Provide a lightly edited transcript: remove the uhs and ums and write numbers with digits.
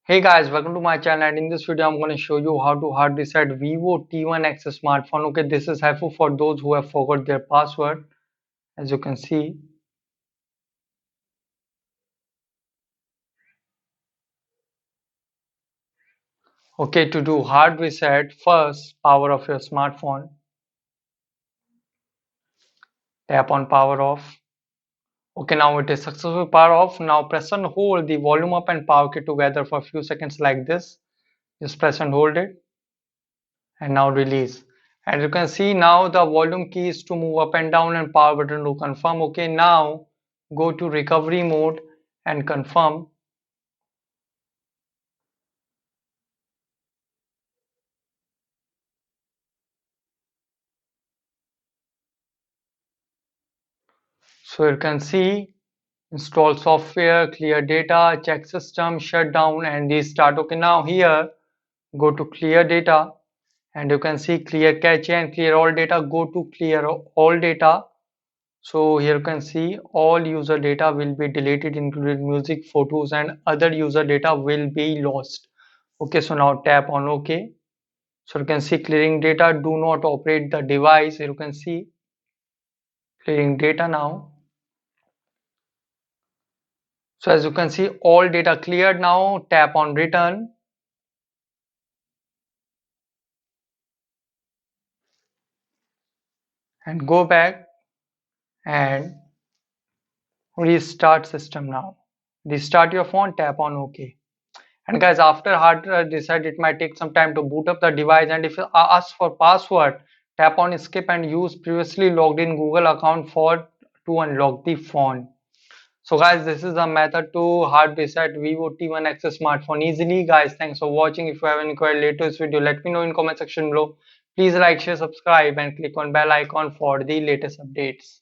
Hey guys, welcome to my channel, and in this video I'm going to show you how to hard reset vivo T1x smartphone. Okay, this is helpful for those who have forgot their password, as you can see. Okay, to do hard reset, first power off your smartphone, tap on power off. Okay, now it is successfully power off. Now press and hold the volume up and power key together for a few seconds like this. Just press and hold it, and now release. And you can see now the volume keys to move up and down and power button to confirm. Okay, now go to recovery mode and confirm. So you can see install software, clear data, check system, shut down and restart. Okay, now here go to clear data and you can see clear cache and clear all data. Go to clear all data. So here you can see all user data will be deleted, including music, photos, and other user data will be lost. Okay, so now tap on OK. So you can see clearing data. Do not operate the device. You can see clearing data now. So as you can see, all data cleared now. Tap on return and go back and restart system now. Restart your phone. Tap on OK. And guys, after hard reset, it might take some time to boot up the device. And if you ask for password, tap on skip and use previously logged in Google account for to unlock the phone. So guys, this is the method to hard reset vivo T1x smartphone easily. Guys, thanks for watching. If you have any query related to this video, let me know in comment section below. Please like, share, subscribe and click on bell icon for the latest updates.